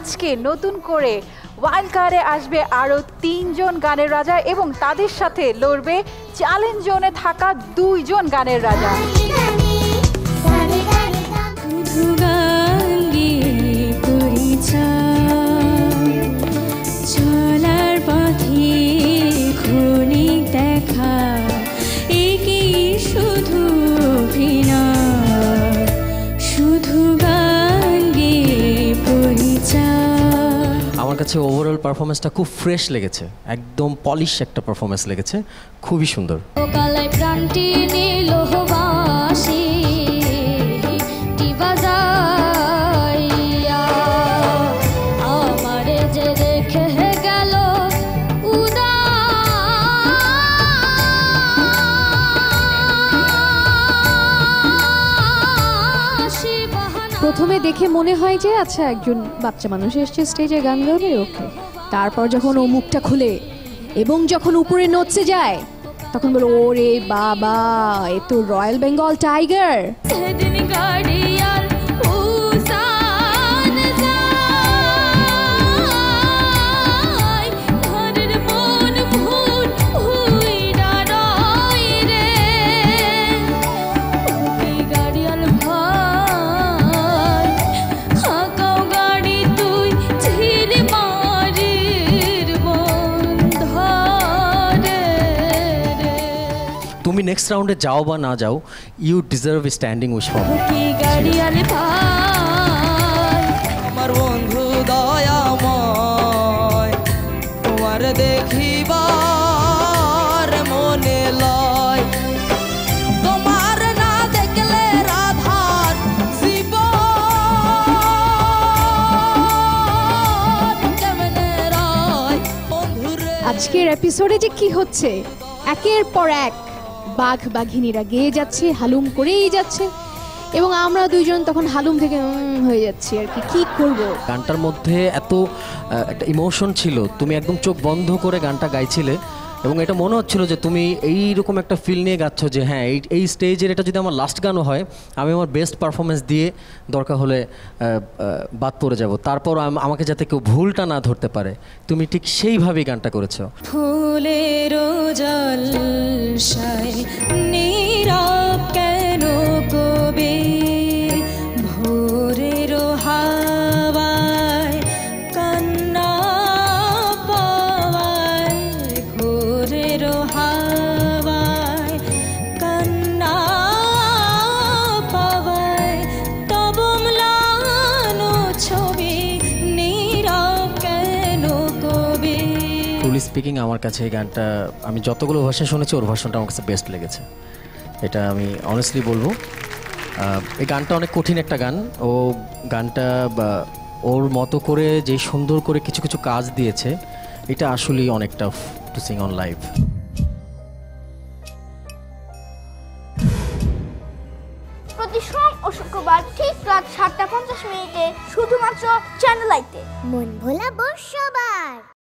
আজকে নতুন করে ওয়াইল্ড কার্ডে আসবে আরও ৩ জন গানের রাজা এবং তাদের সাথে লড়বে চ্যালেঞ্জ জোনে থাকা ২ জন গানের রাজা। চলার পথে ক্ষণিক দেখা একই শুধু শুধু গান গেয়ে পরিচয়। আমার কাছে ওভারঅল পারফরমেন্সটা খুব ফ্রেশ লেগেছে, একদম পলিশ একটা পারফরমেন্স লেগেছে, খুবই সুন্দর। কালাই প্রাণটি নীল বাসি আমারে যে রেখে গেল প্রথমে দেখে মনে হয় যে আচ্ছা একজন বাচ্চা মানুষ এসছে স্টেজে গান গাবে, ওকে। তারপর যখন ও মুখটা খুলে এবং যখন উপরে নচে যায় তখন বলো ওরে বাবা, এ তো রয়্যাল বেঙ্গল টাইগার। তুমি নেক্সট রাউন্ডে যাও বা না যাও, ইউ ডিজার্ভ স্ট্যান্ডিং উইশফর্ম। আমার বন্ধু দয়াময় তোমার দেখিবার মনে লয়, তোমার না দেখলে রাধার জীবন কেমনে রয় বন্ধুরে। আজকের এপিসোডে যে কি হচ্ছে, একের পর এক বাঘ বাঘিনীরা গেয়ে যাচ্ছে, হালুম করেই যাচ্ছে এবং আমরা দুইজন তখন হালুম থেকে হয়ে যাচ্ছি আর কি করব। গানটার মধ্যে এত একটা ইমোশন ছিল, তুমি একদম চোখ বন্ধ করে গানটা গাইছিলে এবং এটা মনে হচ্ছিল যে তুমি এইরকম একটা ফিল নিয়ে গাচ্ছ যে হ্যাঁ এই স্টেজের এটা যদি আমার লাস্ট গানও হয় আমি আমার বেস্ট পারফরমেন্স দিয়ে দরকার হলে বাদ পড়ে যাব, তারপর আমাকে যাতে কেউ ভুলটা না ধরতে পারে, তুমি ঠিক সেইভাবেই গানটা করেছো। ফুলেরও জলসায় নীরব কেন কবে, ভোরেরও হাওয়ায় কান্না পাওয়ায়, ভোরেরও হাওয়ায় কান্না পাওয়ায়, তব ম্লানো ছবি নীরব কেন কবে। ট্রুলি স্পিকিং আমার কাছে এই গানটা আমি যতগুলো ভাষা শুনেছি ওর ভাষণটা আমার কাছে বেস্ট লেগেছে, এটা আমি অনেস্টলি বলবো। এই গানটা অনেক কঠিন একটা গান, ও গানটা ওর মতো করে যে সুন্দর করে কিছু কিছু কাজ দিয়েছে, এটা আসলেই অনেক tough to Singh on live. প্রতি সোম ও শুক্রবার ঠিক রাত 7:50 শুধুমাত্র চ্যানেল আইতে। মন ভোলাবো সবার।